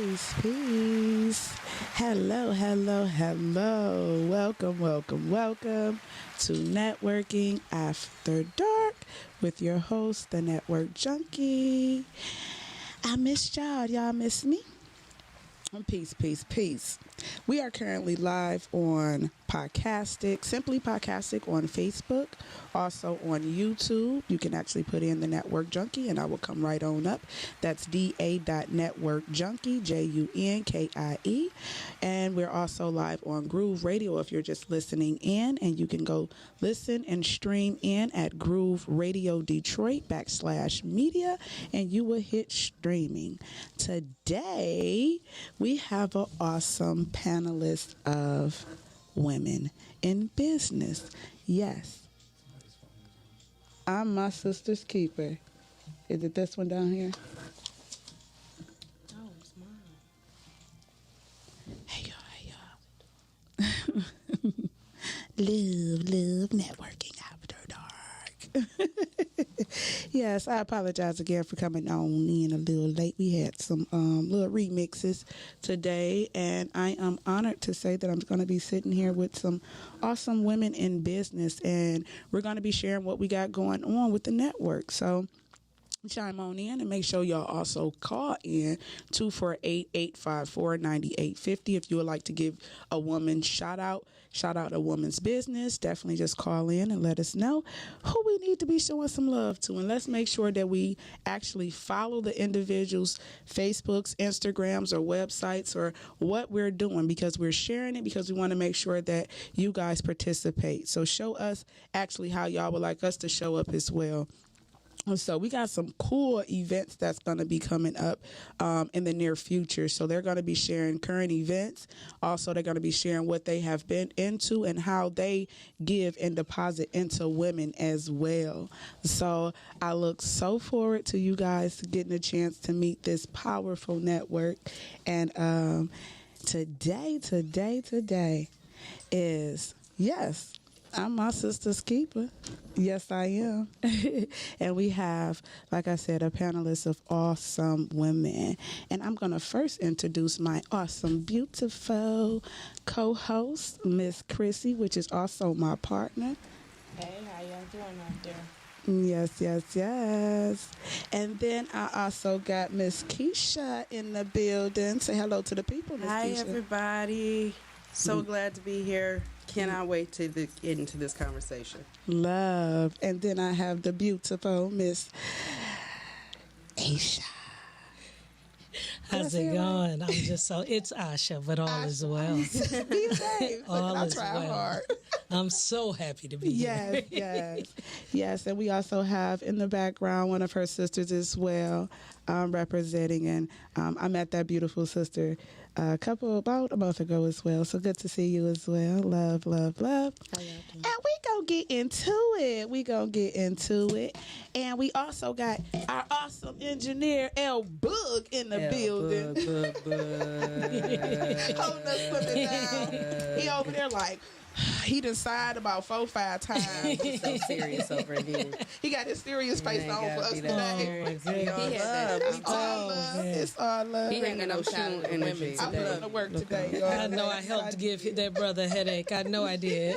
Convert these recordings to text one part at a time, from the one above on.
Peace, peace. Hello. Welcome to Networking After Dark with your host, the Network Junkie. I missed y'all. Y'all miss me? Peace. We are currently live on Simply Podcastic on Facebook, also on YouTube. You can actually put in the Network Junkie and I will come right on up. That's da.network junkie, Junkie. And we're also live on Groove Radio if you're just listening in, and you can go listen and stream in at Groove Radio Detroit /media, and you will hit streaming. Today, we have an awesome panelist of women in business. Yes, I'm my sister's keeper. Is it this one down here? Oh, it's mine. Hey y'all. Love networking after dark. Yes, I apologize again for coming on in a little late. We had some little remixes today, and I am honored to say that I'm going to be sitting here with some awesome women in business, and we're going to be sharing what we got going on with the network. So chime on in and make sure y'all also call in 248-854-9850 if you would like to give a woman shout out a woman's business. Definitely just call in and let us know who we need to be showing some love to, and let's make sure that we actually follow the individuals' Facebooks, Instagrams, or websites, or what we're doing, because we're sharing it because we want to make sure that you guys participate. So show us actually how y'all would like us to show up as well. So we got some cool events that's going to be coming up in the near future. So they're going to be sharing current events. Also, they're going to be sharing what they have been into and how they give and deposit into women as well. So I look so forward to you guys getting a chance to meet this powerful network. And today is, yes, I'm my sister's keeper. Yes, I am. And we have, like I said, a panelist of awesome women. And I'm going to first introduce my awesome, beautiful co-host, Miss Chrissy, which is also my partner. Hey, how y'all doing out there? Yes. And then I also got Miss Keisha in the building. Say hello to the people, Miss Keisha. Hi, everybody. So glad to be here. Cannot wait to get into this conversation. Love. And then I have the beautiful Miss Aisha. How's it going? I'm just it's Asha, but all is well. Be safe. All I is try well. hard. I'm so happy to be here. Yes. And we also have in the background one of her sisters as well, representing. And I met that beautiful sister about a month ago as well. So good to see you as well. Love. How y'all doing? And we gonna get into it. And we also got our awesome engineer, L Bug, in the building. Holding us slipping down. He over there like, he done sighed about 4-5 times. He's so serious over here. He got his serious face on for us today. It's all love. He ain't got no shoe energy I put him today. to work today, y'all. I know I helped give that brother a headache. I know I did.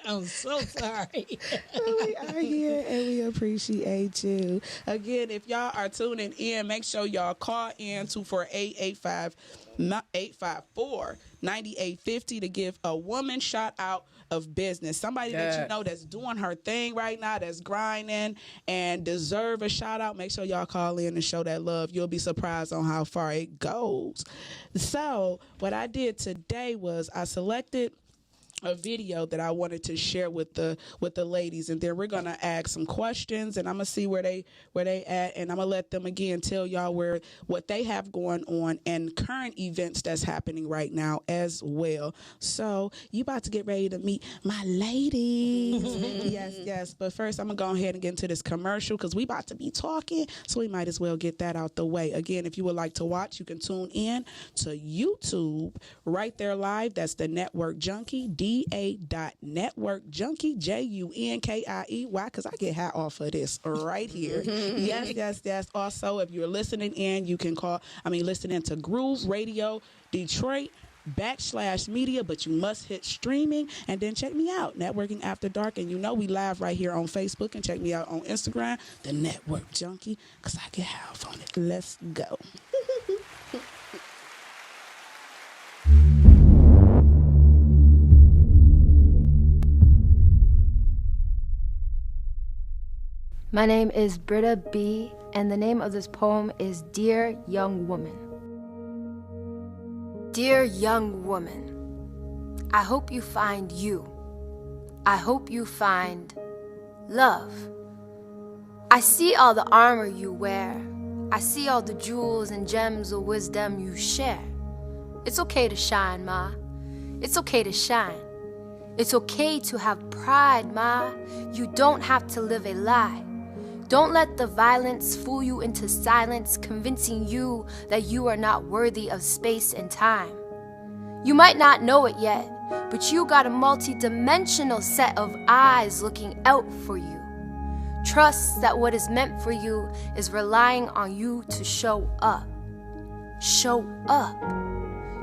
I'm so sorry. We are here and we appreciate you. Again, if y'all are tuning in, make sure y'all call in 248-854-9850 to give a woman shout out of business. Somebody that you know that's doing her thing right now, that's grinding and deserve a shout out. Make sure y'all call in and show that love. You'll be surprised on how far it goes. So what I did today was I selected a video that I wanted to share with the ladies, and then we're gonna ask some questions, and I'm gonna see where they at, and I'm gonna let them again tell y'all what they have going on and current events that's happening right now as well. So you about to get ready to meet my ladies. Yes. But first I'm gonna go ahead and get into this commercial because we about to be talking, so we might as well get that out the way. Again, if you would like to watch, you can tune in to YouTube right there live. That's the Network Junkie, ea.networkjunkie, JUNKIEY, because I get high off of this right here. Yes. Also, if you're listening in, you can listening to Groove Radio Detroit /media, but you must hit streaming and then check me out, Networking After Dark. And we live right here on Facebook, and check me out on Instagram, the Network Junkie, because I get high off on it. Let's go. My name is Britta B, and the name of this poem is Dear Young Woman. Dear young woman, I hope you find you. I hope you find love. I see all the armor you wear. I see all the jewels and gems of wisdom you share. It's okay to shine, ma. It's okay to shine. It's okay to have pride, ma. You don't have to live a lie. Don't let the violence fool you into silence, convincing you that you are not worthy of space and time. You might not know it yet, but you got a multi-dimensional set of eyes looking out for you. Trust that what is meant for you is relying on you to show up. Show up.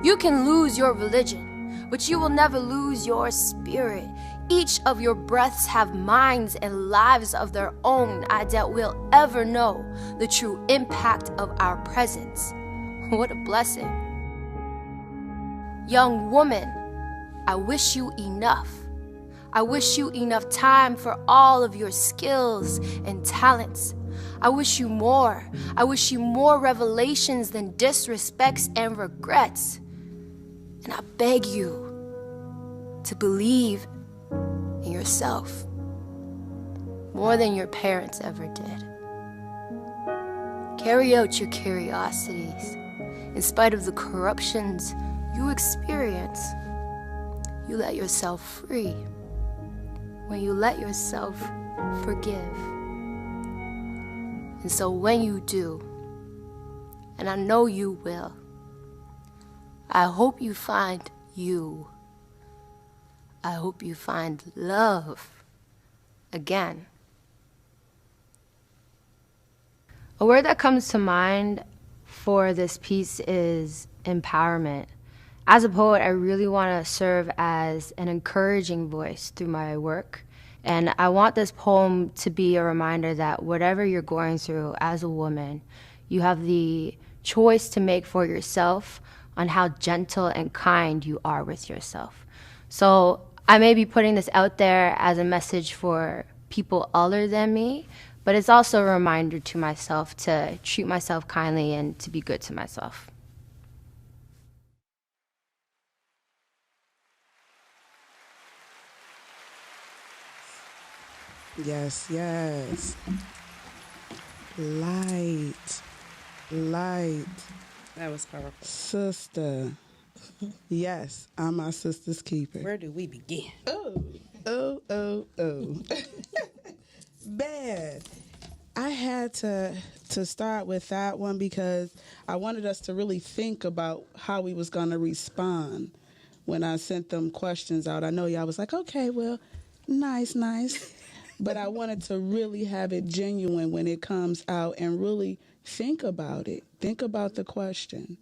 You can lose your religion, but you will never lose your spirit. Each of your breaths have minds and lives of their own. I doubt we'll ever know the true impact of our presence. What a blessing. Young woman, I wish you enough. I wish you enough time for all of your skills and talents. I wish you more. I wish you more revelations than disrespects and regrets. And I beg you to believe in yourself more than your parents ever did. Carry out your curiosities in spite of the corruptions you experience. You let yourself free when you let yourself forgive. And so when you do, and I know you will, I hope you find you. I hope you find love again. A word that comes to mind for this piece is empowerment. As a poet, I really want to serve as an encouraging voice through my work. And I want this poem to be a reminder that whatever you're going through as a woman, you have the choice to make for yourself on how gentle and kind you are with yourself. So I may be putting this out there as a message for people other than me, but it's also a reminder to myself to treat myself kindly and to be good to myself. Yes. Light. That was powerful. Sister. Yes, I'm my sister's keeper. Where do we begin? Oh. Bad. I had to start with that one because I wanted us to really think about how we was going to respond when I sent them questions out. I know y'all was like, okay, well, nice. But I wanted to really have it genuine when it comes out and really think about it. Think about the question,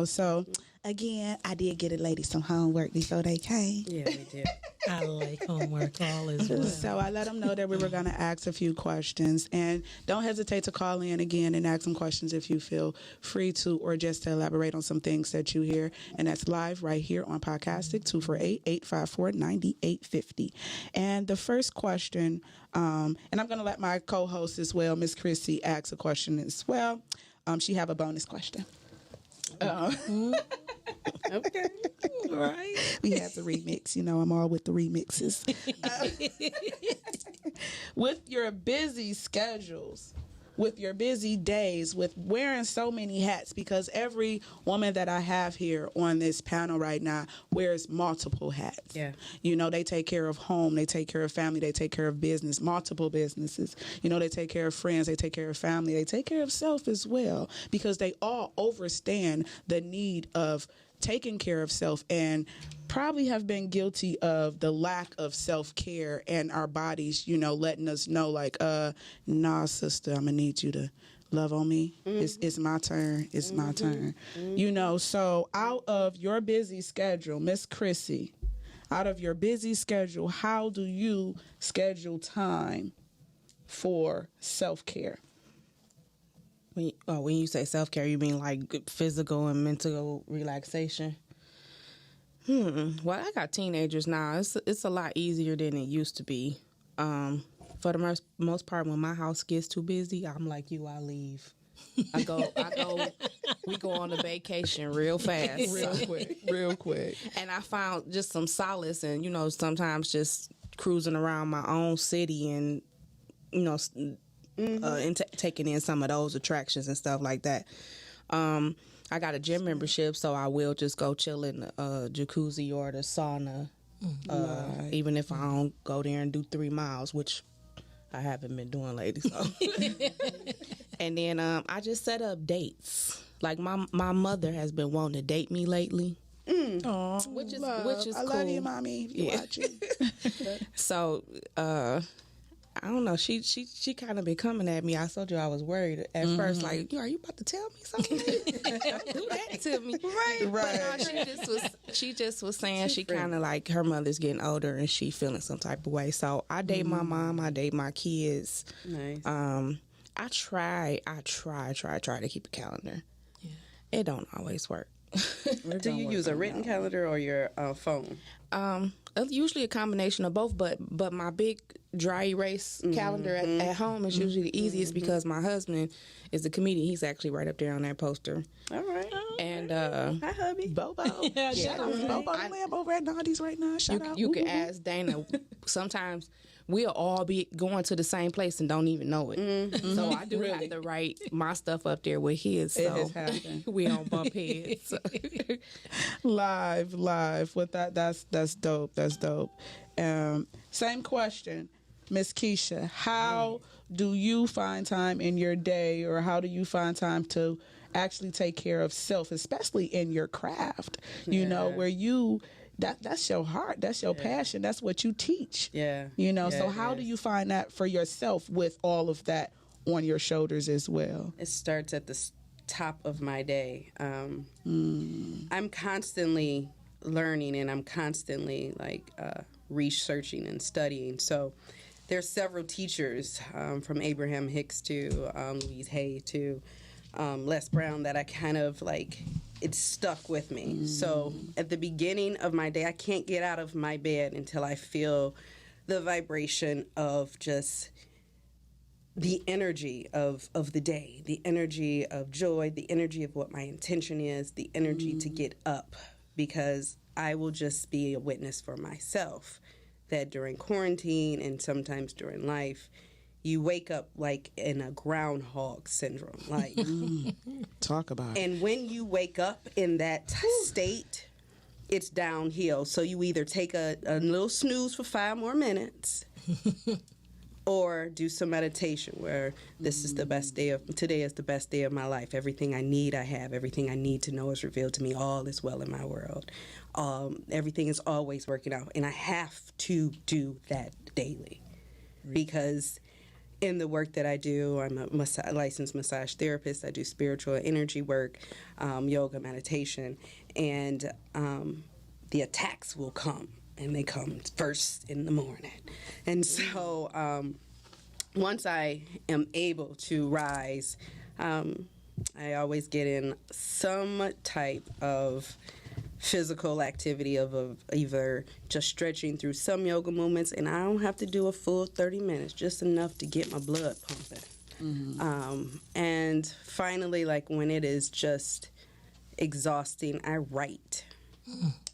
So, again, I did get a lady some homework before they came. Yeah, we did. I like homework all as well. So I let them know that we were going to ask a few questions. And don't hesitate to call in again and ask some questions if you feel free to, or just to elaborate on some things that you hear. And that's live right here on Podcastic, 248-854-9850. And the first question, and I'm going to let my co-host as well, Miss Chrissy, ask a question as well. She have a bonus question. Okay. Right. We have the remix. I'm all with the remixes. With your busy schedules, with your busy days, with wearing so many hats, because every woman that I have here on this panel right now wears multiple hats. Yeah. They take care of home, they take care of family, they take care of business, multiple businesses. They take care of friends, they take care of family, they take care of self as well, because they all understand the need of taking care of self and probably have been guilty of the lack of self-care and our bodies, letting us know like, nah, sister, I'm gonna need you to love on me. It's my turn. It's my turn. So out of your busy schedule, Miss Chrissy, out of your busy schedule, how do you schedule time for self-care? When you say self-care, you mean like physical and mental relaxation? Well, I got teenagers now. It's a lot easier than it used to be. For the most part, when my house gets too busy, I'm like you, I leave. We go on a vacation real fast. Real quick. And I found just some solace in, sometimes just cruising around my own city and, and taking in some of those attractions and stuff like that. I got a gym membership, so I will just go chill in the jacuzzi or the sauna, even if I don't go there and do 3 miles, which I haven't been doing lately. So. And then I just set up dates. Like my mother has been wanting to date me lately. Aww, which is I cool. love you, mommy. If you're watching. So I don't know. She kind of been coming at me. I told you I was worried at first. Like, are you about to tell me something? Don't do that to me, right? But no, she just was saying she kind of like her mother's getting older and she feeling some type of way. So I date my mom. I date my kids. Nice. I try to keep a calendar. Yeah. It don't always work. Do you use a written calendar or your phone? Usually a combination of both, but my big dry erase calendar at home is usually the easiest because my husband is a comedian. He's actually right up there on that poster. All right. And hi, hubby. Bobo. Shout out to Bobo Lamb over at Naughty's right now. Shout out. You can ask Dana. Sometimes we'll all be going to the same place and don't even know it. So I do have to write my stuff up there with his. So we don't bump heads. So. Live. With that's dope. That's dope. Same question, Miss Keisha. How do you find time in your day, or how do you find time to actually take care of self, especially in your craft? You know, where you that's your heart, that's your passion, that's what you teach. So how do you find that for yourself with all of that on your shoulders as well? It starts at the top of my day. I'm constantly learning and I'm constantly researching and studying. So there's several teachers from Abraham Hicks to Louise Hay to Les Brown that I kind of it stuck with me. So at the beginning of my day, I can't get out of my bed until I feel the vibration of just the energy of the day, the energy of joy, the energy of what my intention is, the energy to get up, because I will just be a witness for myself that during quarantine and sometimes during life, you wake up like in a groundhog syndrome. Talk about it. And when you wake up in that state, it's downhill. So you either take a little snooze for 5 more minutes or do some meditation where this is the best day today is the best day of my life. Everything I need, I have. Everything I need to know is revealed to me. All is well in my world. Everything is always working out. And I have to do that daily because in the work that I do, I'm a licensed massage therapist. I do spiritual energy work, yoga, meditation, and the attacks will come. And they come first in the morning. And so once I am able to rise, I always get in some type of physical activity of either just stretching through some yoga movements, and I don't have to do a full 30 minutes, just enough to get my blood pumping. And finally, when it is just exhausting, I write.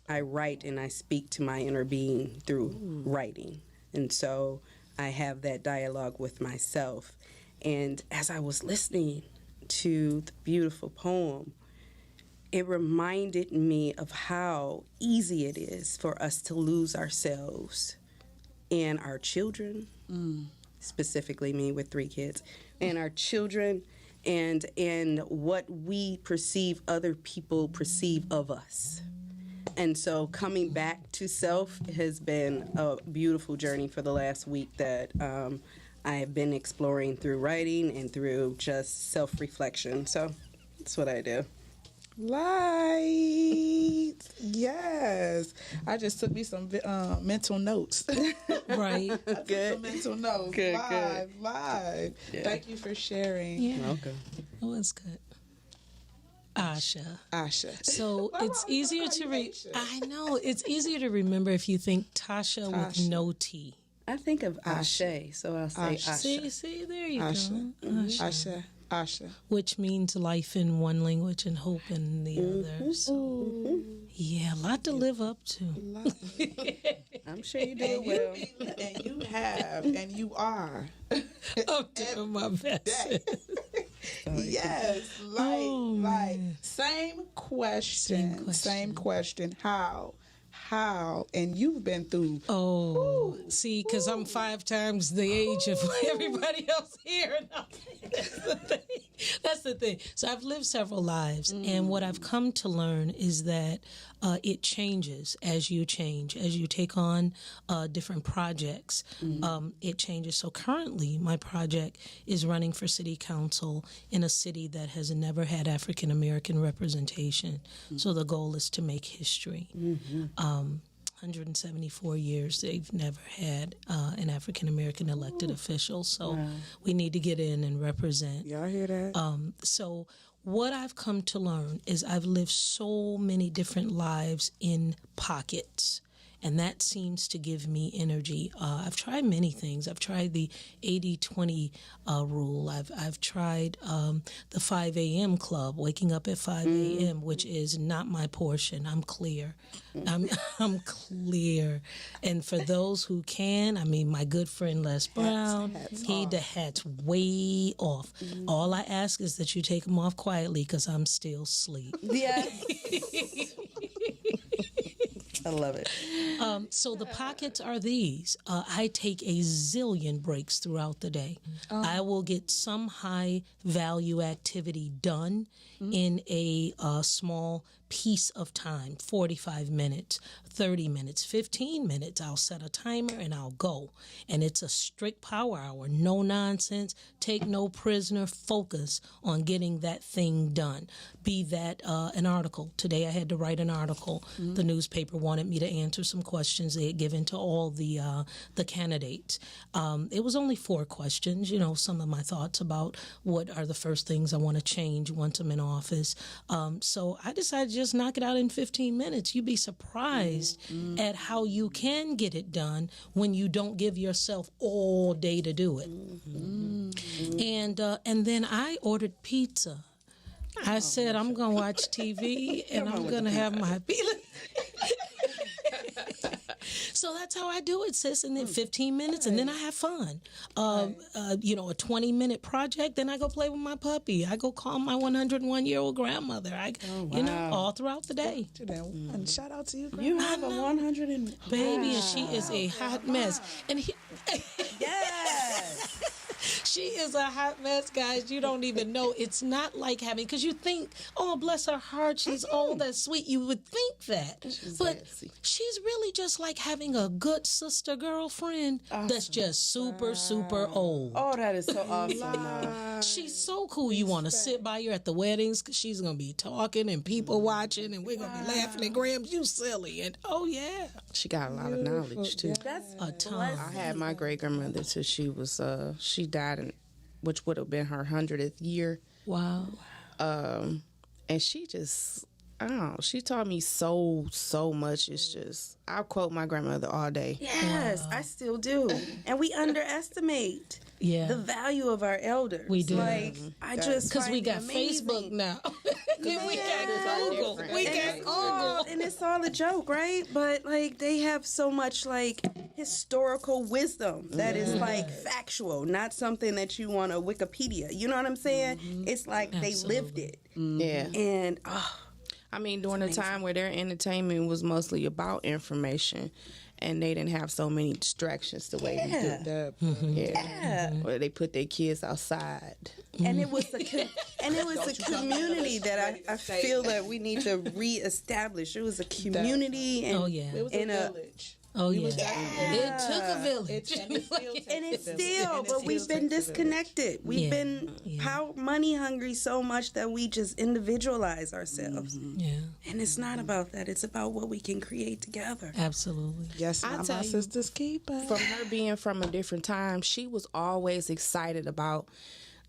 I write and I speak to my inner being through writing. And so I have that dialogue with myself. And as I was listening to the beautiful poem, it reminded me of how easy it is for us to lose ourselves and our children, specifically me with 3 kids, and our children and what we perceive other people perceive of us. And so coming back to self has been a beautiful journey for the last week that I have been exploring through writing and through just self-reflection. So that's what I do. Light. Yes. I just took me some mental notes. Right. Good. Some mental notes. Good, Live. Yeah. Thank you for sharing. Yeah. Okay. That was good. Asha. So Why it's would I easier call to you read. Aisha? I know. It's easier to remember if you think Tasha. with no T. I think of Ashe, so I'll say Asha. See, there you Asha. go. Asha. Which means life in one language and hope in the other. So, yeah, a lot to live up to. I'm sure you do well. And you have, and you are. I'm doing my best. Yes, same question. How? And you've been through. See, because I'm 5 times the age of everybody else here. That's the thing. So I've lived several lives, and what I've come to learn is that it changes as you change, as you take on different projects. It changes. So currently, my project is running for city council in a city that has never had African American representation. So the goal is to make history. 174 years, they've never had an African American elected official. So we need to get in and represent. Y'all hear that? So what I've come to learn is I've lived so many different lives in pockets, and that seems to give me energy. I've tried many things. I've tried the 80-20 rule. I've tried the 5 a.m. club, waking up at 5 a.m., which is not my portion. I'm clear. I'm clear. And for those who can, I mean, my good friend Les Brown, the hat's way off. All I ask is that you take them off quietly because I'm still asleep. Yeah. I love it. So the pockets are these. I take a zillion breaks throughout the day. I will get some high value activity done in a small piece of time, 45 minutes, 30 minutes, 15 minutes. I'll set a timer and I'll go. And it's a strict power hour, no nonsense, take no prisoner, focus on getting that thing done. Be that an article. Today I had to write an article. The newspaper wanted me to answer some questions they had given to all the candidates. It was only 4 questions, some of my thoughts about what are the first things I want to change once I'm in office. So I decided to just knock it out in 15 minutes. You'd be surprised at how you can get it done when you don't give yourself all day to do it. And then I ordered pizza. I said, I'm going to watch TV and I'm going to have my pizza. So that's how I do it, sis. And then 15 minutes, and then I have fun. A 20-minute project, then I go play with my puppy. I go call my 101-year-old grandmother. All throughout the day. And shout out to you, Grandma. You have a 100 and... Baby, and she is a hot mess. And Yes! she is a hot mess, guys. You don't even know. It's not like having, because you think, oh, bless her heart, she's old, that's sweet. You would think that. But she's really just like having a good sister girlfriend that's just super, super old. Oh, that is so awesome. She's so cool. You want to sit by her at the weddings because she's going to be talking and people watching and we're going to be laughing and Grams, you silly. And oh, yeah. She got a lot of knowledge, too. That's A ton. I had my great-grandmother till she was, she died, which would have been her 100th year. Wow. And she just, I don't know, she taught me so much. It's just, I'll quote my grandmother all day. Yes, I still do. And we underestimate the value of our elders. We do. Like, I just Because we find got it amazing. Facebook now. We got Google. We got Google. And it's all a joke, right? But like they have so much like historical wisdom that is like factual, not something that you want to Wikipedia. You know what I'm saying? It's like they lived it. Yeah. And I mean, during the time where their entertainment was mostly about information, and they didn't have so many distractions the way we do. Where they put their kids outside. And it was a community that I feel that we need to reestablish. It was a community and It was a village. Oh, yeah. It took a village. But we've been disconnected. We've been money hungry so much that we just individualize ourselves. Yeah. And it's not about that. It's about what we can create together. Absolutely. Yes, my sister's keeper. From her being from a different time, she was always excited about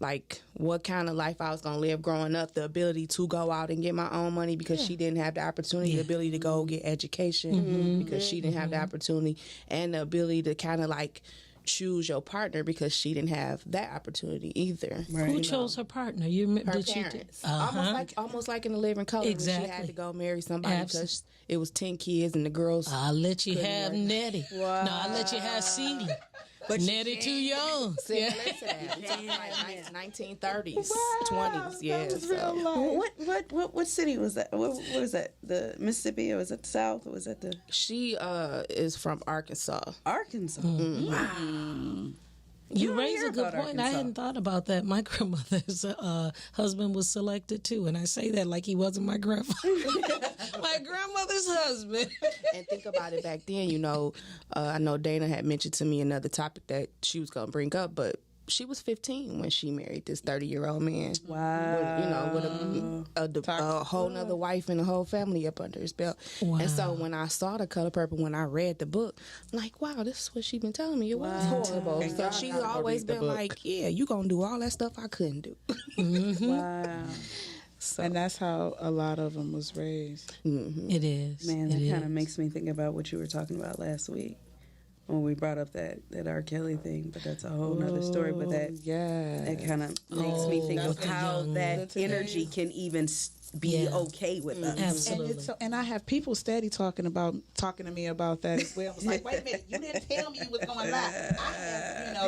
like what kind of life I was going to live growing up, the ability to go out and get my own money because she didn't have the opportunity, the ability to go get education because she didn't have the opportunity, and the ability to kind of like choose your partner because she didn't have that opportunity either. Who chose her partner? Her parents. Almost like in The Living Color when she had to go marry somebody because it was 10 kids and the girls. I'll let you have Nettie. Wow. No, I'll let you have Celie. But Nettie too young. Similar to that. We're talking like 1930s, 20s. Yeah. What city was that? What was that? The Mississippi, or was it the South, or was that the? She is from Arkansas. Arkansas. Wow. You raise a good point. Arkansas. I hadn't thought about that. My grandmother's husband was selected too, and I say that like he wasn't my grandfather. My grandmother's husband. And think about it back then. I know Dana had mentioned to me another topic that she was going to bring up, but she was 15 when she married this 30-year-old man. Wow. With a whole nother wife and a whole family up under his belt. Wow. And so when I saw The Color Purple, when I read the book, I'm like, wow, this is what she's been telling me. It was horrible. And so she's always been like, yeah, you going to do all that stuff I couldn't do. Wow. So. And that's how a lot of them was raised. It is. Man, that kind of makes me think about what you were talking about last week when we brought up that R. Kelly thing, but that's a whole nother story. But that kind of makes me think of how that energy can even be okay with us. Absolutely. And I have people steady talking to me about that as well. I was like, wait a minute, you didn't tell me you was going live.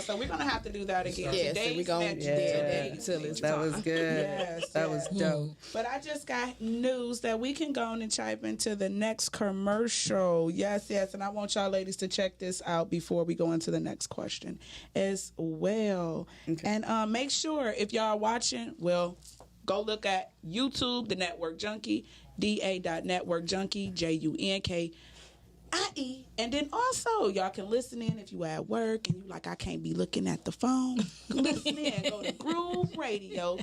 So we're gonna have to do that again. Yes, so we're gonna do that. That was good. That was dope. But I just got news that we can go on and chime into the next commercial. Yes, and I want y'all ladies to check this out before we go into the next question as well. Okay. And make sure if y'all are watching, go look at YouTube, The Network Junkie, da.networkjunkie, JUNKIE. And then also, y'all can listen in if you at work and you like, I can't be looking at the phone. Listen in. Go to Groove Radio,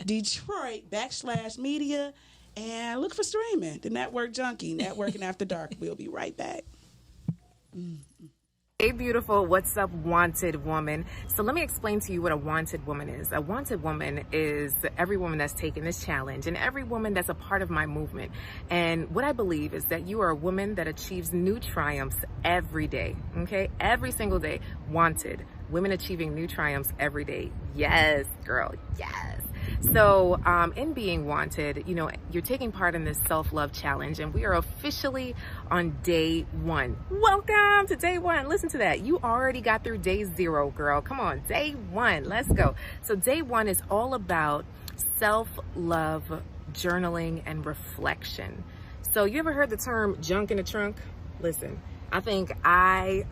Detroit, /media, and look for streaming. The Network Junkie, Networking After Dark. We'll be right back. Hey beautiful, what's up wanted woman? So let me explain to you what a wanted woman is. A wanted woman is every woman that's taken this challenge and every woman that's a part of my movement. And what I believe is that you are a woman that achieves new triumphs every day, okay? Every single day. Wanted. Women achieving new triumphs every day. Yes, girl, yes. So in being wanted, you're taking part in this self-love challenge, and we are officially on day 1. Welcome to day 1. Listen to that. You already got through day 0, girl. Come on, day 1. Let's go. So day 1 is all about self-love, journaling, and reflection. So you ever heard the term junk in the trunk? Listen. I think I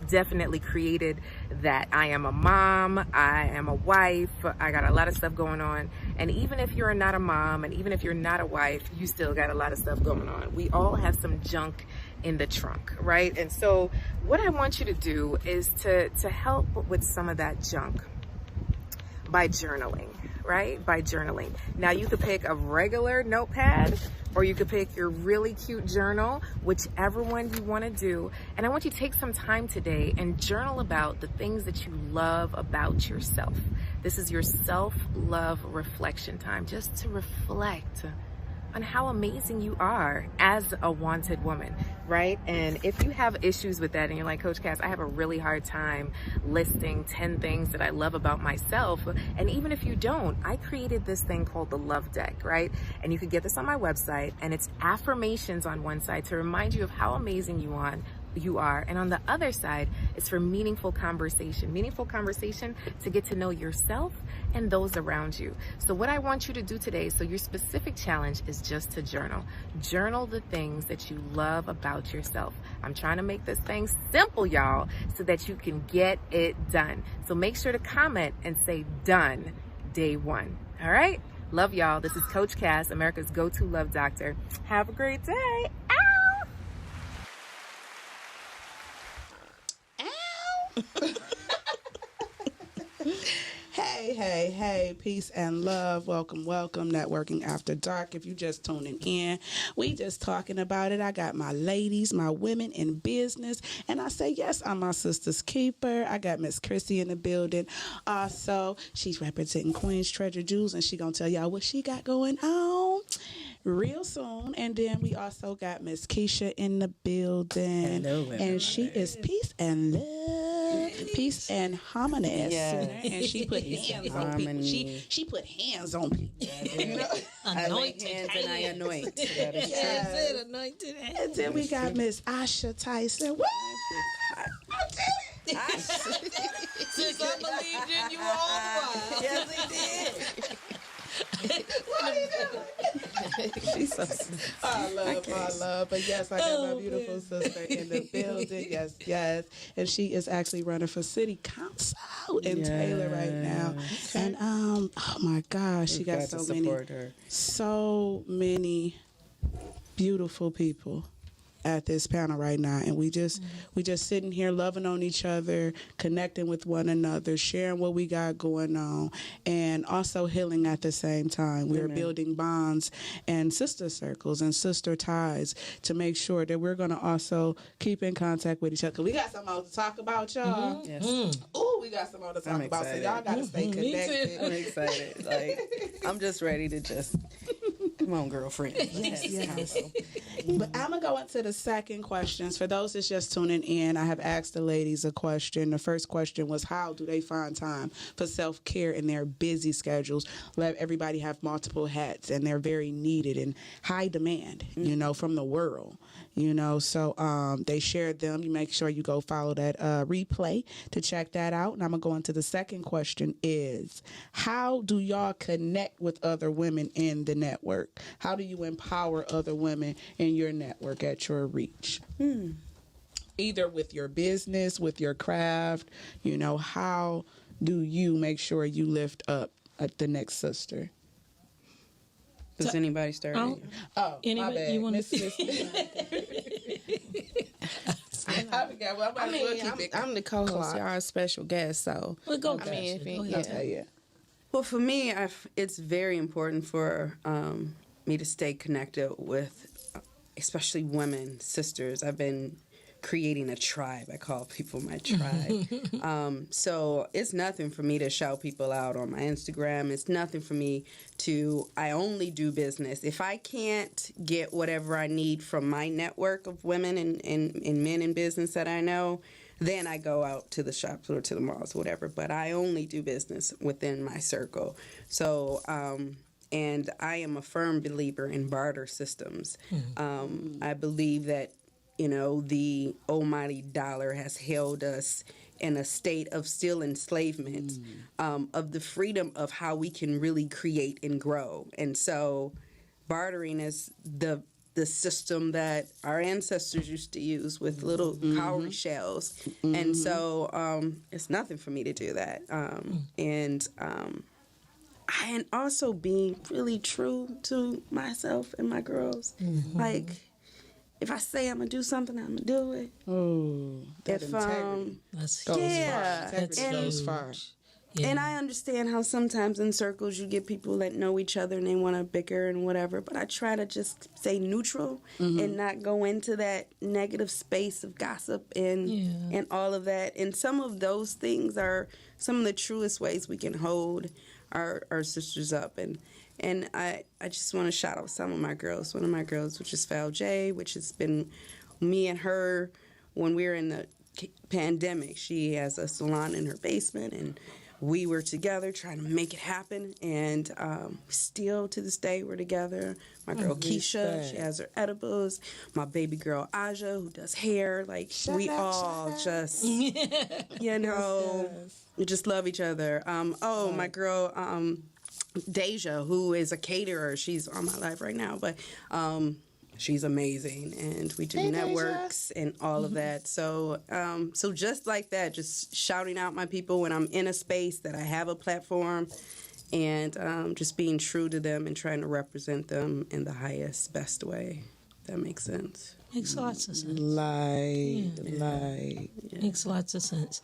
definitely created that. I am a mom, I am a wife, I got a lot of stuff going on. And even if you're not a mom and even if you're not a wife, you still got a lot of stuff going on. We all have some junk in the trunk, right? And so what I want you to do is to help with some of that junk by journaling, right? By journaling. Now you could pick a regular notepad or you could pick your really cute journal, whichever one you want to do. And I want you to take some time today and journal about the things that you love about yourself. This is your self-love reflection time, just to reflect on how amazing you are as a wanted woman, right? And if you have issues with that and you're like, Coach Cass, I have a really hard time listing 10 things that I love about myself. And even if you don't, I created this thing called the Love Deck, right? And you can get this on my website, and it's affirmations on one side to remind you of how amazing you are you are. And on the other side, it's for meaningful conversation to get to know yourself and those around you. So what I want you to do today, so your specific challenge is just to journal. Journal the things that you love about yourself. I'm trying to make this thing simple, y'all, so that you can get it done. So make sure to comment and say done day one. All right? Love y'all. This is Coach Cass, America's go-to love doctor. Have a great day. Hey, peace and love. Welcome, Networking After Dark. If you just tuning in, we just talking about it. I got my ladies, my women in business, and I say, yes, I'm my sister's keeper. I got Miss Chrissy in the building. Also, she's representing Queen's Treasure Jewels, and she gonna tell y'all what she got going on real soon. And then we also got Miss Keisha in the building. Hello, and she is peace and love, peace and harmony. Yes. And she put hands on people. She put hands on people. You know? I lay hands and I anoint. That is Yes. Anointed hands. And then we got Miss Asha Tyson. What? I did it. Since I believed in you all the while. Yes, he did. What are you doing? She's so I love. But yes, I got my beautiful sister in the building. Yes. And she is actually running for city council in Taylor right now. And oh my gosh, she got so many beautiful people at this panel right now, and we just sitting here loving on each other, connecting with one another, sharing what we got going on, and also healing at the same time. We're building bonds and sister circles and sister ties to make sure that we're going to also keep in contact with each other. 'Cause we got something else to talk about, y'all. Yes. Oh, we got something else to talk about. So y'all got to stay connected. I'm excited. I'm just ready to just come on, girlfriend. Yes. But I'm going to go into the second questions. For those that's just tuning in, I have asked the ladies a question. The first question was, how do they find time for self-care in their busy schedules? Let everybody have multiple hats, and they're very needed and high demand, from the world. So they shared them. You make sure you go follow that replay to check that out. And I'm going to go into the second question is, how do y'all connect with other women in the network? How do you empower other women in your network at your reach? Either with your business, with your craft, how do you make sure you lift up the next sister? Does anybody start? Oh, anybody, my bad. you want I'm the co-host. Y'all are a special guest, so Well, go. Well, for me, it's very important for me to stay connected with, especially women, sisters. I've been creating a tribe. I call people my tribe. So it's nothing for me to shout people out on my Instagram. It's nothing for me I only do business. If I can't get whatever I need from my network of women and men in business that I know, then I go out to the shops or to the malls, whatever. But I only do business within my circle. So, and I am a firm believer in barter systems. I believe that, the almighty dollar has held us in a state of still enslavement, of the freedom of how we can really create and grow. And so bartering is the system that our ancestors used to use with little cowrie shells. And so it's nothing for me to do that. And also being really true to myself and my girls. Like, if I say I'm going to do something, I'm going to do it. Oh, that integrity. Goes far. Yeah. And I understand how sometimes in circles you get people that know each other and they want to bicker and whatever, but I try to just stay neutral and not go into that negative space of gossip and all of that. And some of those things are some of the truest ways we can hold our sisters up. And I just want to shout out some of my girls. One of my girls, which is Val J, which has been me and her when we were in the pandemic. She has a salon in her basement, and we were together trying to make it happen, and still to this day we're together. My girl Keisha, she has her edibles. My baby girl Aja, who does hair. Like, we all just, you know, we just love each other. My girl Deja, who is a caterer. She's on my life right now, but she's amazing, and we do networks and all of that. So, so just like that, just shouting out my people when I'm in a space that I have a platform, and just being true to them and trying to represent them in the highest, best way. That makes sense. Makes lots of sense. Makes lots of sense.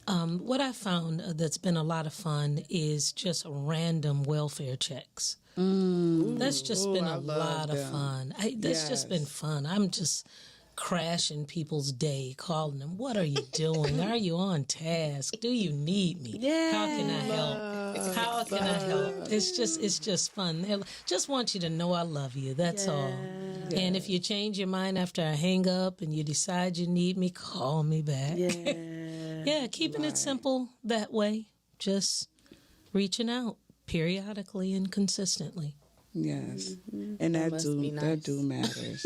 What I found that's been a lot of fun is just random welfare checks. That's just been a lot of fun. That's just been fun. I'm just crashing people's day, calling them, what are you doing? Are you on task? Do you need me? How can I help? How can I help? It's just fun. They just want you to know I love you. That's all. And if you change your mind after I hang up and you decide you need me, call me back. Keeping it simple that way. Just reaching out periodically and consistently. Yes. And that do matters.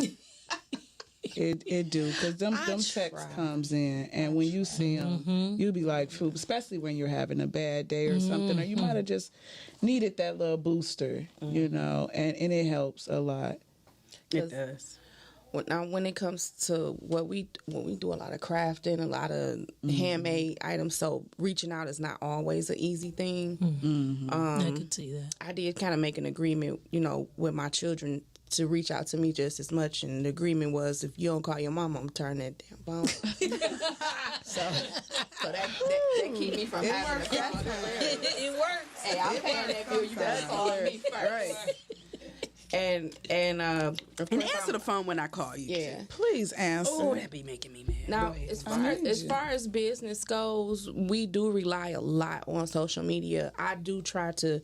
It do, because them checks comes in, and when you see them, you be like, phew, especially when you're having a bad day or something, or you might have just needed that little booster, you know, and it helps a lot. It does. Now, when it comes to what we do a lot of crafting, a lot of handmade items, so reaching out is not always an easy thing. I could see that. I did kind of make an agreement, you know, with my children to reach out to me just as much, and the agreement was, if you don't call your mom, I'm gonna turn that damn phone. so that keep me from having a call. It works. Hey, I'm paying that bill. You gotta call me first. Right. And answer the phone when I call you. Yeah, please answer. Oh, that be making me mad. Now, as far as business goes, we do rely a lot on social media. I do try to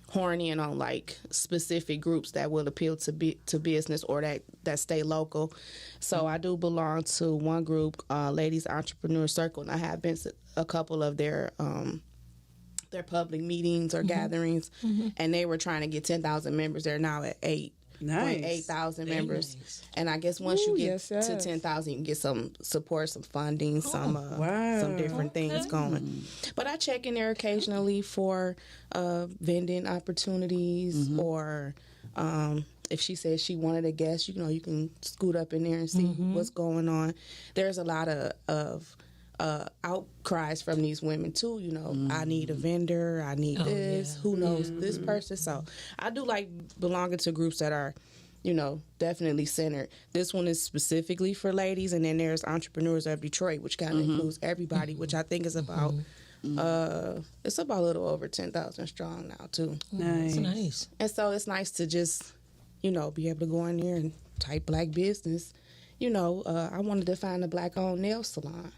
horn in on like specific groups that will appeal to business or that stay local. So I do belong to one group, Ladies Entrepreneur Circle, and I have been to a couple of their public meetings or gatherings, and they were trying to get 10,000 members. They're now at 8,000 members. Nice. And I guess once you get to 10,000, you can get some support, some funding, some different things going. But I check in there occasionally for vending opportunities, or if she says she wanted a guest, you know, you can scoot up in there and see what's going on. There's a lot of outcries from these women too, you know. I need a vendor, I need this, who knows this person. So I do like belonging to groups that are, you know, definitely centered. This one is specifically for ladies, and then there's Entrepreneurs of Detroit, which kind of includes everybody, which I think is about it's about a little over 10,000 strong now too. Nice. And so it's nice to just, you know, be able to go in there and type black business. You know, I wanted to find a black-owned nail salon.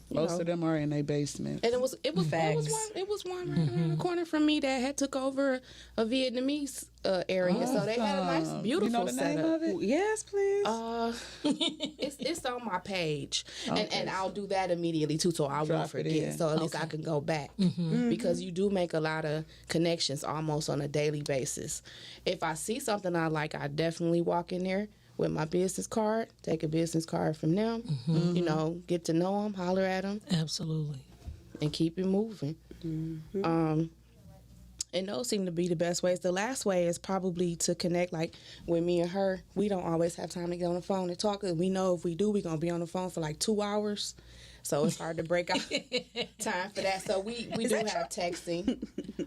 Most of them are in a basement, and it was one right around the corner from me that had took over a Vietnamese area, so they had a nice, beautiful you know the setup. name of it? Yes, please. It's on my page, and I'll do that immediately too, so I won't forget. So at least I can go back, because you do make a lot of connections almost on a daily basis. If I see something I like, I definitely walk in there with my business card, take a business card from them, you know, get to know them, holler at them. Absolutely. And keep it moving. And those seem to be the best ways. The last way is probably to connect, like with me and her. We don't always have time to get on the phone and talk. We know if we do, we're going to be on the phone for like 2 hours. So it's hard to break out time for that. So we do have texting.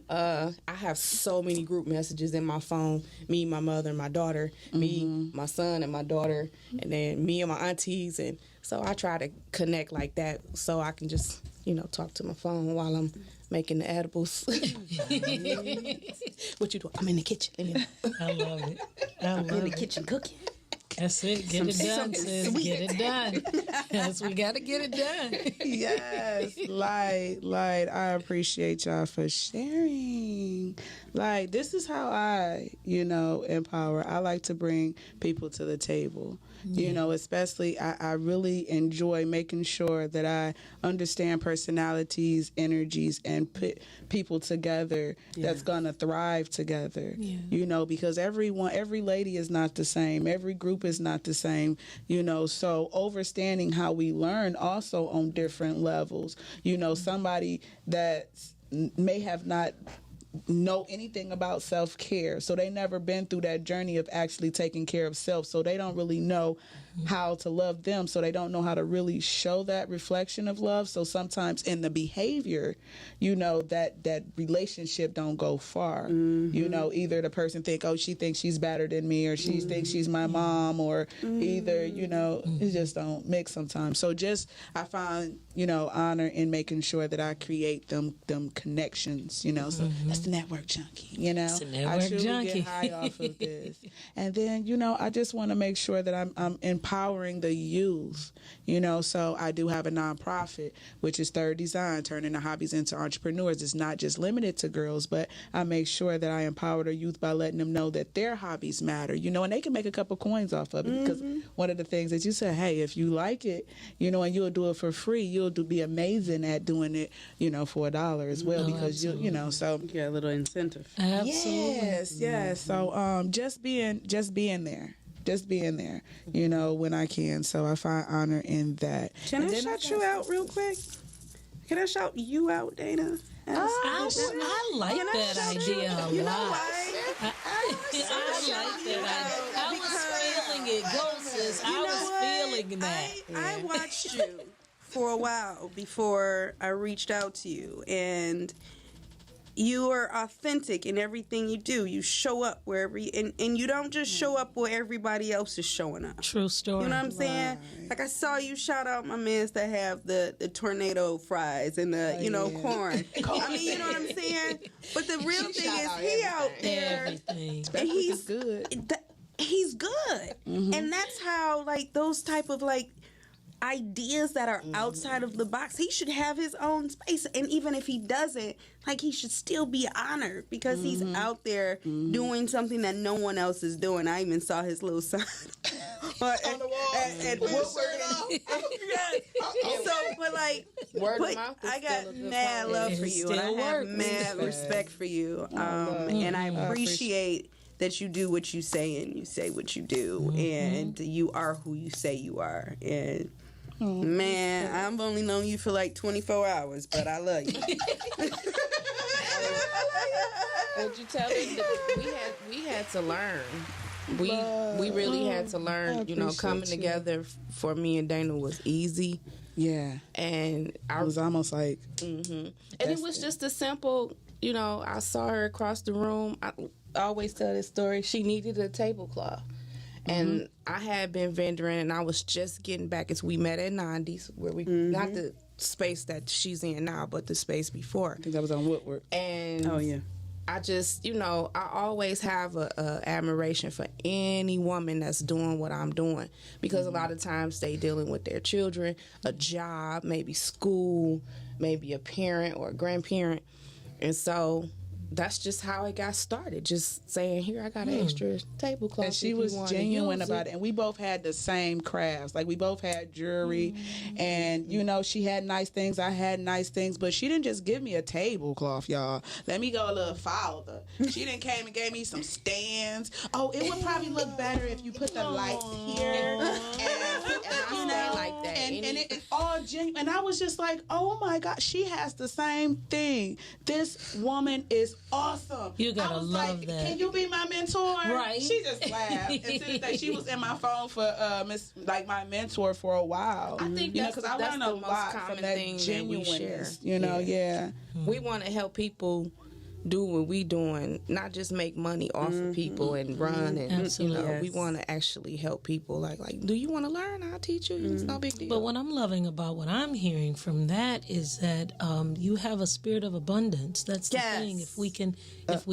I have so many group messages in my phone. Me, my mother, and my daughter. Me, my son, and my daughter. And then me and my aunties. And so I try to connect like that so I can just, you know, talk to my phone while I'm making the edibles. What you doing? I'm in the kitchen. I love it. I'm in the kitchen cooking. That's it. Get it done, sis. Get it done. Yes, we got to get it done. Yes. Light. I appreciate y'all for sharing. Like, this is how I, you know, empower. I like to bring people to the table. You know, especially I really enjoy making sure that I understand personalities, energies, and put people together that's gonna thrive together. You know, because every lady is not the same, every group is not the same. You know, so understanding how we learn also on different levels. You know, somebody that may have not know anything about self-care, so they never been through that journey of actually taking care of self, so they don't really know how to love them, so they don't know how to really show that reflection of love. So sometimes in the behavior, you know, that relationship don't go far. You know, either the person she thinks she's better than me, or she thinks she's my mom, or either, you know, it just don't mix sometimes. So just I find, you know, honor in making sure that I create them connections, you know. So that's the network junkie, you know. I truly get high off of this. And then, you know, I just want to make sure that I'm empowering the youth, you know. So I do have a nonprofit, which is Third Design, turning the hobbies into entrepreneurs. It's not just limited to girls, but I make sure that I empower the youth by letting them know that their hobbies matter, you know, and they can make a couple coins off of it. Because one of the things that you said, hey, if you like it, you know, and you'll do it for free, you'll be amazing at doing it, you know, for $1 as well, because you know, so you get a little incentive. Absolutely. Yes. So just being there. Just being there, you know, when I can. So I find honor in that. Can I shout you out real quick? Can I shout you out, Dana? I like that idea a lot. You know why? I like that idea. I was feeling it. Go, sis. I was feeling that. I watched you for a while before I reached out to you, and you are authentic in everything you do. You show up wherever and you don't just show up where everybody else is showing up. True story. You know what I'm saying? Like I saw you shout out my mans that have the tornado fries and the corn. I mean, you know what I'm saying? But the real thing is he out there and he's good. He's good. And that's how like those type of like ideas that are outside of the box, he should have his own space. And even if he doesn't, like, he should still be honored because he's out there doing something that no one else is doing. I even saw his little sign on the wall at Woodward. So, but like, I got mad love for you, and I have mad respect for you, and I appreciate that you do what you say and you say what you do, and you are who you say you are. And man, I've only known you for like 24 hours, but I love you. Would you tell me that we had to learn? We really had to learn. You know, coming together for me and Dana was easy. Yeah, and it was almost like, and it was just a simple. You know, I saw her across the room. I always tell this story. She needed a tablecloth. And I had been vendoring, and I was just getting back as we met at 90s, where we not the space that she's in now, but the space before. I think that was on Woodward. And I just, you know, I always have a admiration for any woman that's doing what I'm doing, because a lot of times they dealing with their children, a job, maybe school, maybe a parent or a grandparent, and so that's just how it got started. Just saying, here, I got an extra tablecloth. And she was genuine about it. And we both had the same crafts. Like, we both had jewelry. And, you know, she had nice things. I had nice things. But she didn't just give me a tablecloth, y'all. Let me go a little farther. She didn't came and gave me some stands. Oh, it would probably look better if you put the lights here. And I like that. And it all genuine. And I was just like, oh, my God. She has the same thing. This woman is awesome. You gotta love like, that. Can you be my mentor? Right. She just laughed. And to this day, she was in my phone for my mentor for a while. I think because I learned a lot from that genuineness. You know, we want to help people do what we doing, not just make money off of people and run and you know, we want to actually help people. Like, do you want to learn? I'll teach you. It's no big deal. But what I'm loving about what I'm hearing from that is that you have a spirit of abundance. That's the thing. If we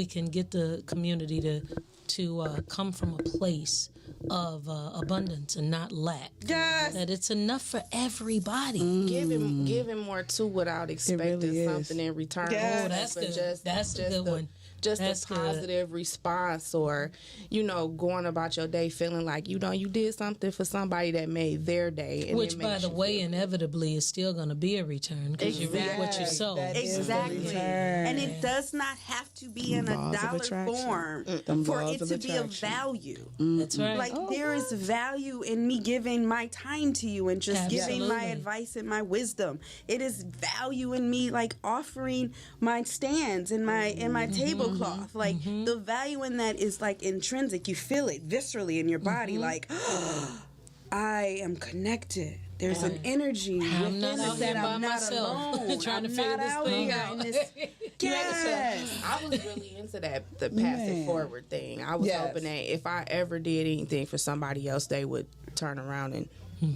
can get the community to come from a place of abundance and not lack. Yes. That it's enough for everybody. Giving more to without expecting something in return. Yes. Oh, that's good. That's a good one. just That's a good. positive response, or going about your day feeling like you did something for somebody that made their day, and Which, it by makes the you way, feel good. inevitably is still going to be a return because you reap what you sow. That is the Exactly. return. And it does not have to be in a Laws of dollar attraction. form Them for laws it of to be of attraction. value. That's right. Like there is value in me giving my time to you and just giving my Absolutely. advice and my wisdom. It is value in me like offering my stands and my tablecloth. Like the value in that is like intrinsic. You feel it viscerally in your body. Like I am connected. There's an energy I'm not within out it here that by I'm not myself alone. trying to I'm figure not this out thing here out. in this- Yes. I was really into the past it forward thing. I was Yes. hoping that if I ever did anything for somebody else, they would turn around and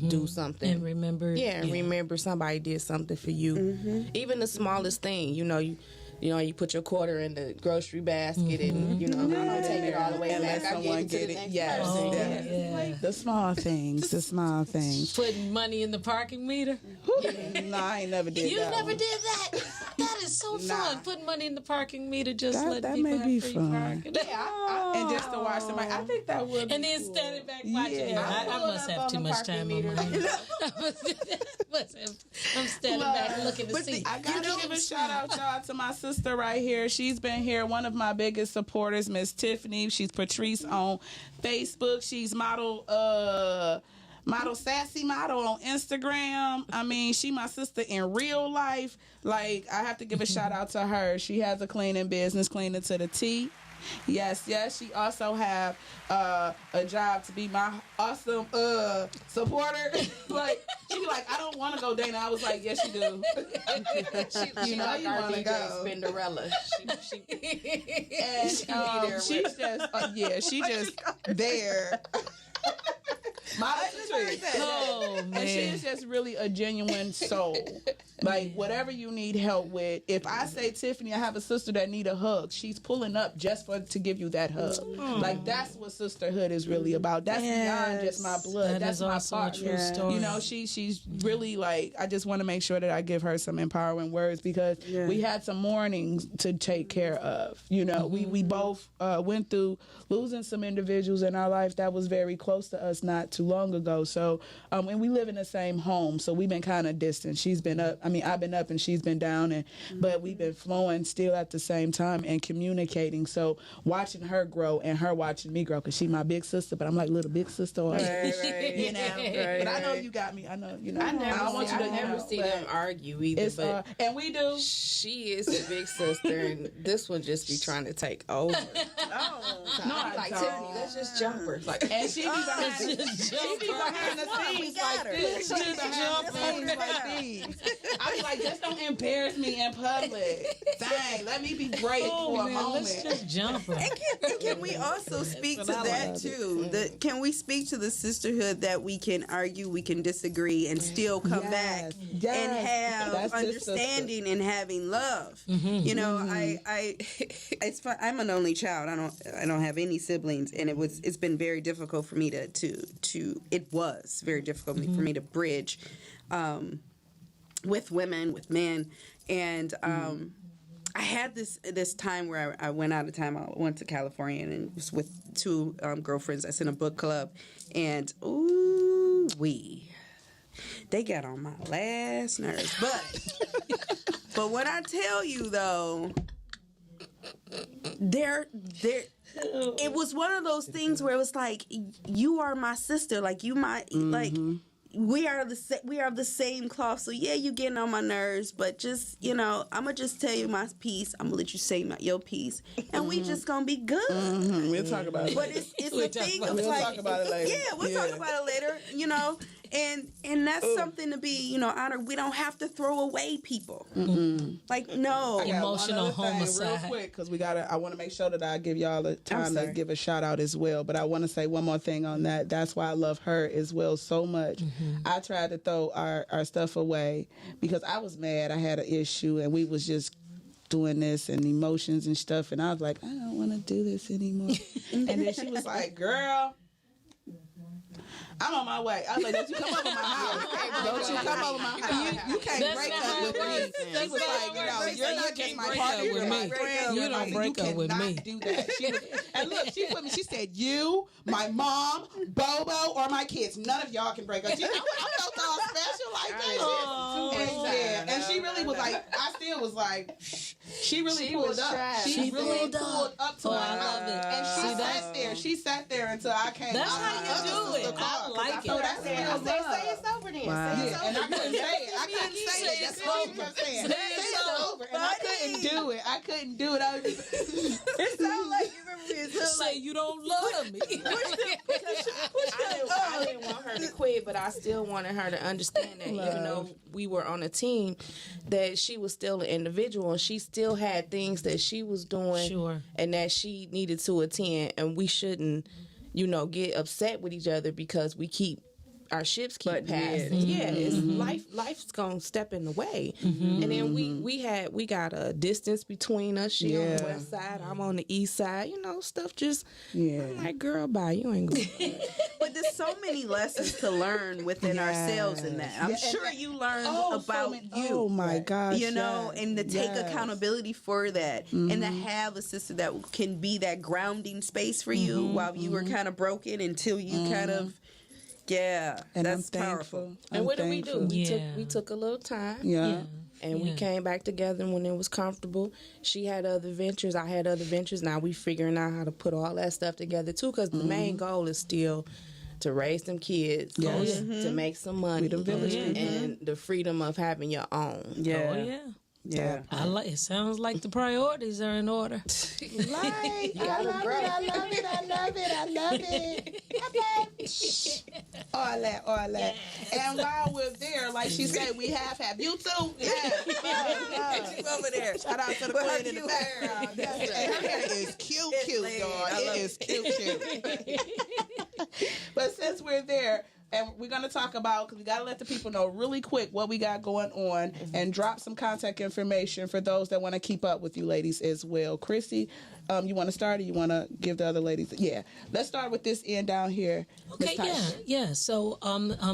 do something. And remember, remember somebody did something for you. Even the smallest thing, you put your quarter in the grocery basket and you don't take it all the way And back. let I someone give it to get the it. next Yes. person. Yeah. The small things. The small things. putting money in the parking meter. No, I ain't never did You that. never one. did that. That is so fun. Nah. Putting money in the parking meter, just That- letting that people may have be free fun. parking. And just to watch somebody, I think that would be And then cool. standing back watching. Yeah. I must have too much time on my hands. I'm standing back looking to see. I gotta give a shout out, y'all, to my sister right here. She's been here, one of my biggest supporters, Miss Tiffany. She's Patrice on Facebook. She's model sassy model on Instagram. I mean, she my sister in real life. Like, I have to give a shout out to her. She has a cleaning business, cleaning to the T. Yes. She also have a job to be my awesome supporter. Like, she be like, I don't want to go, Dana. I was like, yes, you do. She know like you our wanna DJ go. Spinderella. And she's Oh just there. My Patrice. Oh, And man. she is just really a genuine soul. Like, whatever you need help with. If I say, Tiffany, I have a sister that need a hug, she's pulling up just to give you that hug. Like, that's what sisterhood is really about. That's beyond just my blood. That That's is my also a partner. true story. You know, she's really like, I just want to make sure that I give her some empowering words because we had some mornings to take care of. You know, we both went through losing some individuals in our life that was very close to us not too long ago. So, and we live in the same home, so we've been kind of distant. She's been up. I mean, I've been up and she's been down, and but we've been flowing still at the same time and communicating. So watching her grow and her watching me grow, because she my big sister, but I'm like little big sister. Or, you know. But I know you got me. I know. You know. I never see them argue either. It's But and we do. she is the big sister, and this one just be trying to take over. No, I'm like, Tiffany, let's just jump her. Like, And she be behind the scenes like this. She be behind the scenes like these. I be like, just don't embarrass me in public. Dang, let me be great for a moment. Let's just jump her. And can we also speak to that too? Can we speak to the sisterhood that we can argue, we can disagree, and still come back and have That's just understanding and having love? You know, it's fun. I'm an only child. I don't have any siblings, and it's been very difficult for me it was very difficult for me to bridge with women, with men, and I had this time where I went out of town. I went to California and was with two girlfriends. I was in a book club, and they got on my last nerves. But when I tell you though, it was one of those things where it was like, you are my sister, like you like. We are the same cloth, so yeah, you getting on my nerves, but just, you know, I'm gonna just tell you my piece. I'm gonna let you say your piece, and we just gonna be good. We'll talk about it. But it's a thing of We'll like, talk about it later. yeah, we'll talk about it later. You know, and that's something to be, you know, honored. We don't have to throw away people. Like no, I got Emotional one other thing homicide. real quick, because I want to make sure that I give y'all the time to give a shout out as well. But I want to say one more thing on that. That's why I love her as well so much. I tried to throw our stuff away because I was mad. I had an issue, and we was just doing this and emotions and stuff. And I was like, I don't want to do this anymore. And then she was like, girl, I'm on my way. I was like, don't you come over my house. Don't you come over my house. You can't break up with me. She was like, you're not just my partner, you're my friend. You don't break up with me. You cannot do that. And look, she put me, she said, you, my mom, Bobo, or my kids. None of y'all can break up. I felt all special like that. And she really was like, I still was like, she really pulled up. She really pulled up to my house. And she sat there until I came. That's how you do it. I like it. I said, say it's over then. Wow. Say it's over. And I couldn't say it. I couldn't say it. That's what I'm saying. Say it's over. And I couldn't do it. I was just, It sounds like you remember me. Say you don't love me. I didn't want her to quit, but I still wanted her to understand that even though we were on a team, that she was still an individual and she still had things that she was doing and that she needed to attend, and we shouldn't, get upset with each other because our ships keep passing. It's life's gonna step in the way. And then we got a distance between us. She on the west side, I'm on the east side. Stuff just I'm like, girl, bye. You ain't going. But there's so many lessons to learn within ourselves in that. I'm sure you learn about you. Oh my gosh. And to take accountability for that and to have a sister that can be that grounding space for you while you were kind of broken until you kind of and that's I'm powerful. thankful. And what did we do? We took a little time. And we came back together when it was comfortable. She had other ventures. I had other ventures. Now we figuring out how to put all that stuff together too, because the main goal is still to raise them kids, to make some money, and the freedom of having your own. Yeah. I like it. Sounds like the priorities are in order. I love it. All that. And while we're there, like she said, we have you too. She's over there. Shout out to the queen in the background. And her hair is cute, y'all. It is cute. But since we're there, and we're going to talk about, because we got to let the people know really quick what we got going on and drop some contact information for those that want to keep up with you ladies as well. Chrissy, you want to start or you want to give the other ladies? Yeah. Let's start with this end down here. Okay, yeah. So,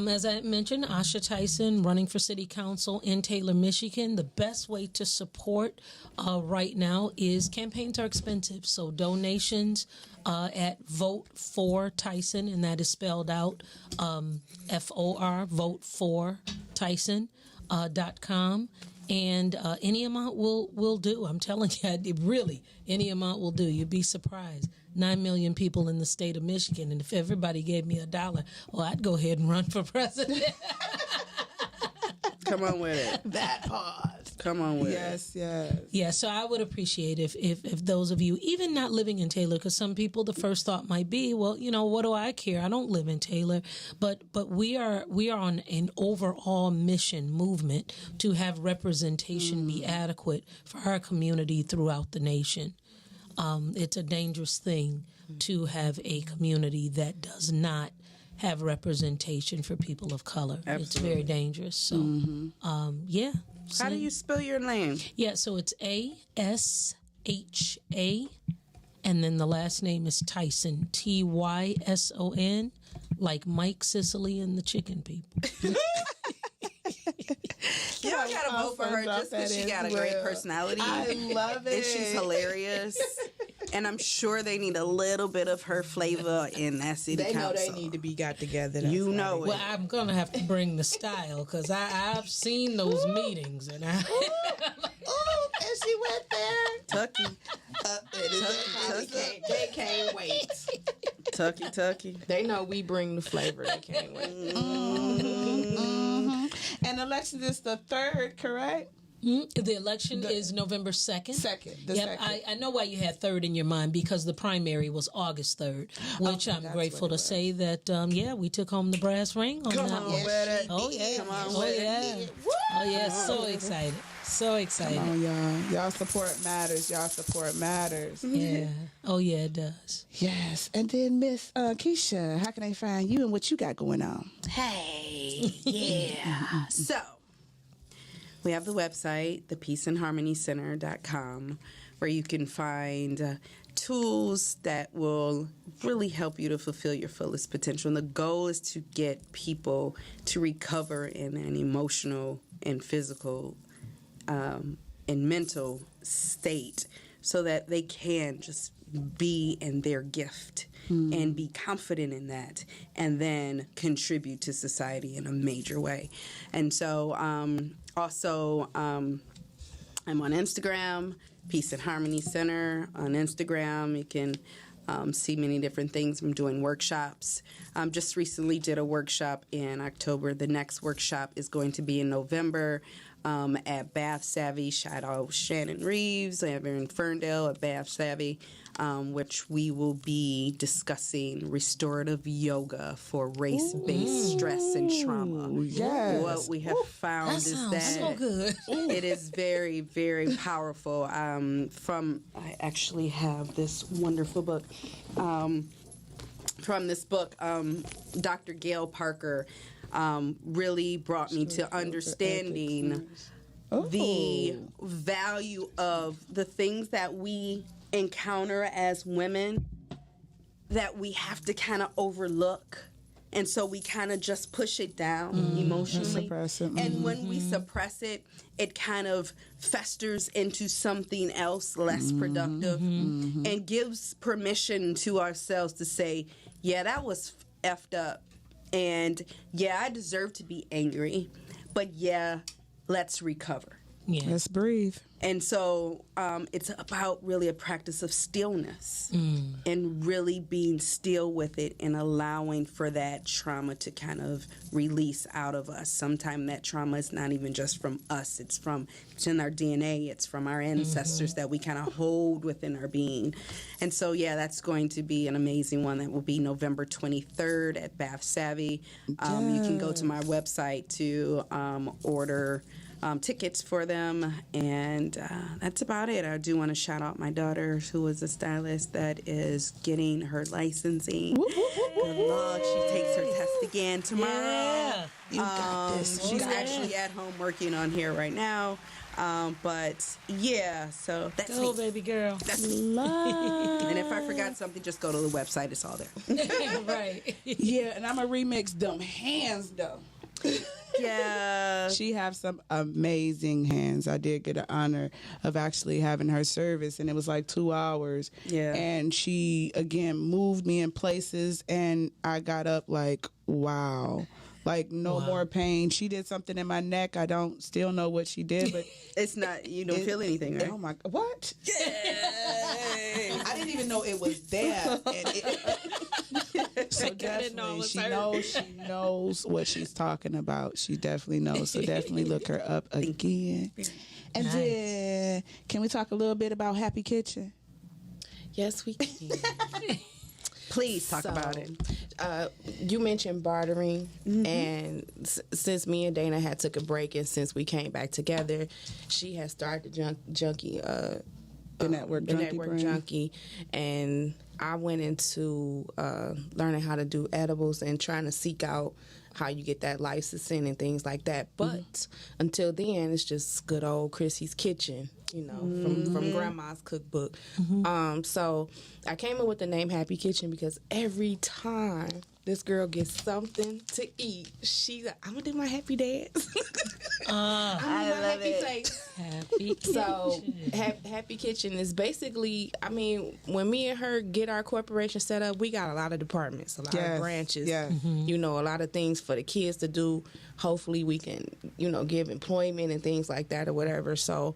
as I mentioned, Asha Tyson running for city council in Taylor, Michigan. The best way to support right now is campaigns are expensive. So donations at Vote for Tyson, and that is spelled out FOR, Vote for Tyson.com. And any amount will do. I'm telling you, really, any amount will do. You'd be surprised. 9 million people in the state of Michigan, and if everybody gave me $1, well, I'd go ahead and run for president. Come on with it. That pause. Come on with it. Yes. Yeah, so I would appreciate if those of you, even not living in Taylor, because some people, the first thought might be, well, what do I care? I don't live in Taylor. But we are on an overall movement to have representation be adequate for our community throughout the nation. It's a dangerous thing to have a community that does not have representation for people of color. Absolutely. It's very dangerous. So, How do you spell your name? Yeah, so it's ASHA, and then the last name is Tyson, TYSON, like Mike Sicily and the Chicken People. You don't gotta vote for her just because she got a great personality. I love it. And she's hilarious. And I'm sure they need a little bit of her flavor in that city council. They know they need to be got together. You know it. Well, I'm going to have to bring the style because I've seen those meetings. And and she went there. Tucky. They can't wait. Tucky. They know we bring the flavor. They can't wait. And election is the 3rd, correct? The election is November 2nd. Yep, I know why you had 3rd in your mind, because the primary was August 3rd, which I'm grateful to say that, we took home the brass ring on that one. Oh, yeah. Come on with it. Oh, yeah. So excited. So excited. Come on, y'all. Y'all support matters. Yeah. Oh, yeah, it does. Yes. And then Miss Keisha, how can they find you and what you got going on? Hey. Yeah. So, we have the website, thepeaceandharmonycenter.com, where you can find tools that will really help you to fulfill your fullest potential. And the goal is to get people to recover in an emotional and physical and mental state so that they can just be in their gift and be confident in that and then contribute to society in a major way. And so also I'm on Instagram, Peace and Harmony Center on Instagram. You can see many different things. I'm doing workshops. Just recently did a workshop in October. The next workshop is going to be in November at Bath Savvy. Shout out Shannon Reeves over in Ferndale at Bath Savvy, which we will be discussing restorative yoga for race-based stress and trauma. Yes. What we have found is that so good. it is very, very powerful. I actually have this wonderful book. From this book, Dr. Gail Parker really brought me to understanding the value of the things that we encounter as women that we have to kind of overlook. And so we kind of just push it down emotionally. Suppress it. And when we suppress it, it kind of festers into something else less productive and gives permission to ourselves to say, yeah, that was effed up. And yeah, I deserve to be angry. But yeah, let's recover. Yeah. Let's breathe. And so it's about really a practice of stillness and really being still with it and allowing for that trauma to kind of release out of us. Sometimes that trauma is not even just from us. It's in our DNA. It's from our ancestors that we kind of hold within our being. And so, yeah, that's going to be an amazing one. That will be November 23rd at Bath Savvy. You can go to my website to order tickets for them, and that's about it. I do want to shout out my daughter, who is a stylist that is getting her licensing. Good luck. She takes her test again tomorrow. Yeah. You got this. She's actually at home working on here right now. But yeah, so that's Go, me. baby girl. That's me. And if I forgot something, just go to the website. It's all there. Right. Yeah, and I'm going to remix them hands, though. Yeah. She have some amazing hands. I did get an honor of actually having her service, and it was like 2 hours. Yeah. And she, again, moved me in places, and I got up like, wow. Like, no more pain. She did something in my neck. I don't still know what she did, but It's not, you don't feel anything, right? oh my, what? I didn't even know it was there. So definitely, she knows what she's talking about. She definitely knows. So definitely look her up again. And then, can we talk a little bit about Happy Kitchen? Yes, we can. Please talk about it. You mentioned bartering, and since me and Dana had took a break, and since we came back together, she has started the Junkie, The Network Junkie, and I went into learning how to do edibles and trying to seek out how you get that licensing and things like that. But until then, it's just good old Chrissy's Kitchen, you know, from Grandma's cookbook. So I came up with the name Happy Kitchen because every time this girl gets something to eat, she's like, I'm gonna do my happy dance. I love it. Place. Happy Kitchen. So Happy Kitchen is basically, I mean, when me and her get our corporation set up, we got a lot of departments, a lot of branches, you know, a lot of things for the kids to do. Hopefully we can, you know, give employment and things like that or whatever. So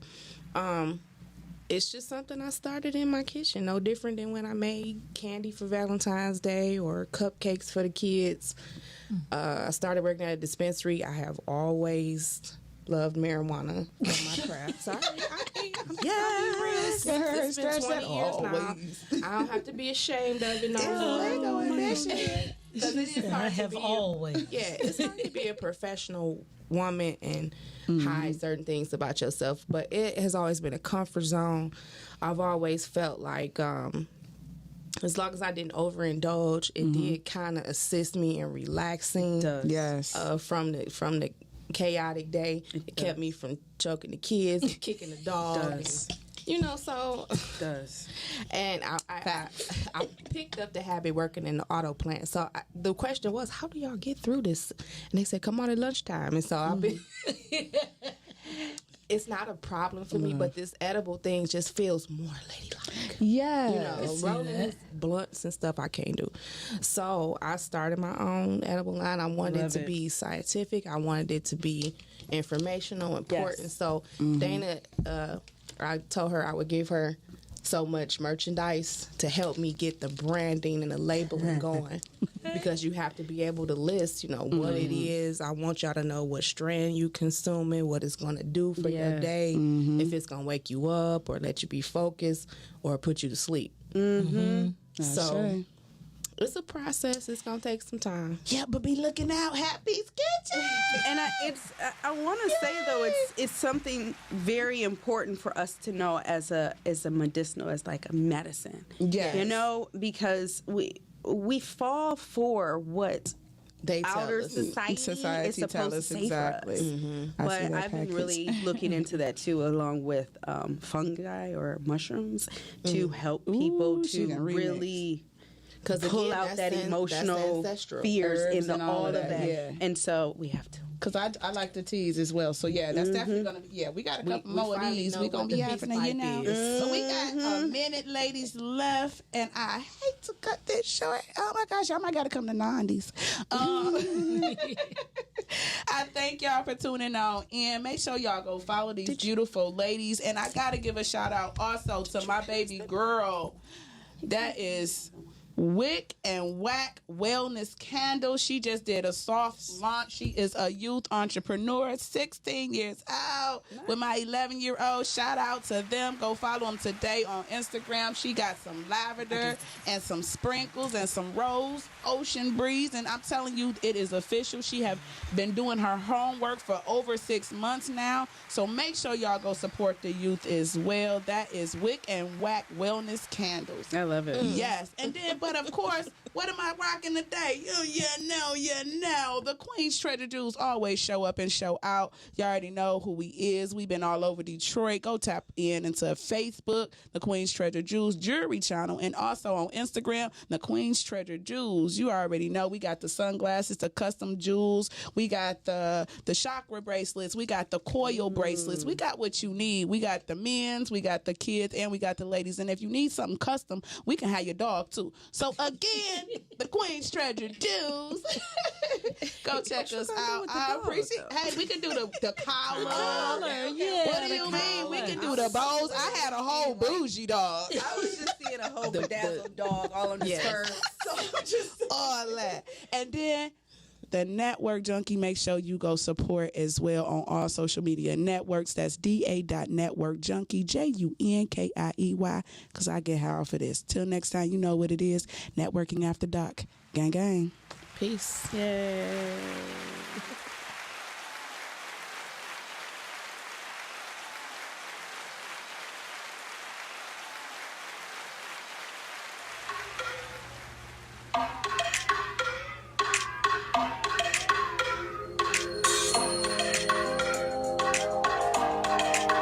it's just something I started in my kitchen, no different than when I made candy for Valentine's Day or cupcakes for the kids. I started working at a dispensary. I have always loved marijuana on my craft. Sorry, it's been 20 years now. I don't have to be ashamed of it. Because it is hard to be always. It's hard to be a professional woman and hide certain things about yourself, but it has always been a comfort zone. I've always felt like as long as I didn't overindulge, it did kind of assist me in relaxing. From the chaotic day. It kept me from choking the kids, and kicking the dog, and You know, so It does. and I picked up the habit working in the auto plant. So the question was, how do y'all get through this? And they said, come on at lunchtime. And so I've been. It's not a problem for me, but this edible thing just feels more ladylike. Yeah. You know, rolling blunts and stuff I can't do. So I started my own edible line. I wanted it to be scientific. I wanted it to be informational, important. Yes. So Dana, I told her I would give her so much merchandise to help me get the branding and the labeling going, because you have to be able to list, you know, what it is. I want y'all to know what strand you consuming, what it's going to do for your day, if it's going to wake you up or let you be focused or put you to sleep. So it's a process. It's going to take some time. Yeah, but be looking out, Happy's Kitchen. And I want to say though, it's something very important for us to know as a medicinal, as like a medicine. Yes. You know, because we fall for what They tell outer us. society is supposed to say for us. But I've been really looking into that too, along with fungi or mushrooms, to help people she to can remix. really again, pull out that emotional fears Herbs in and all all of that, that. yeah. And so we have to. Because I like the teas as well. So, yeah, that's definitely going to be, we got a couple more of finally these. know We're going what to be the peace happening, you pipe know. is. So, we got a minute, ladies, left. And I hate to cut this short. Oh, my gosh, y'all might got to come to 90s. I thank y'all for tuning on in. Make sure y'all go follow these beautiful ladies. And I got to give a shout out also to my baby girl. That is Wick and Whack Wellness Candle. She just did a soft launch. She is a youth entrepreneur, 16 years old, with my 11-year-old. Shout out to them. Go follow them today on Instagram. She got some lavender and some sprinkles and some rose ocean breeze. And I'm telling you, it is official. She have been doing her homework for over 6 months now. So make sure y'all go support the youth as well. That is Wick and Whack Wellness Candles. I love it. Yes. And then, but of course, what am I rocking today? You know. The Queen's Treasure Jewels always show up and show out. You already know who we is. We've been all over Detroit. Go tap into Facebook, the Queen's Treasure Jewels Jewelry channel, and also on Instagram, the Queen's Treasure Jewels. You already know we got the sunglasses, the custom jewels. We got the chakra bracelets. We got the coil bracelets. We got what you need. We got the men's, we got the kids, and we got the ladies. And if you need something custom, we can have your dog too. So again, the Queen's Treasure Jewels. Go check us out. I appreciate. Hey, we can do the collar. Yeah. What do you mean? We can do the bows. I had a whole bougie dog. I was just seeing a whole bedazzled dog all on the skirt. So just All that. And then the Network Junkie, make sure you go support as well on all social media networks. That's da.networkjunkie, JUNKIEY, because I get high off of this. Till next time, you know what it is. Networking After Dark. Gang, gang. Peace. Yay.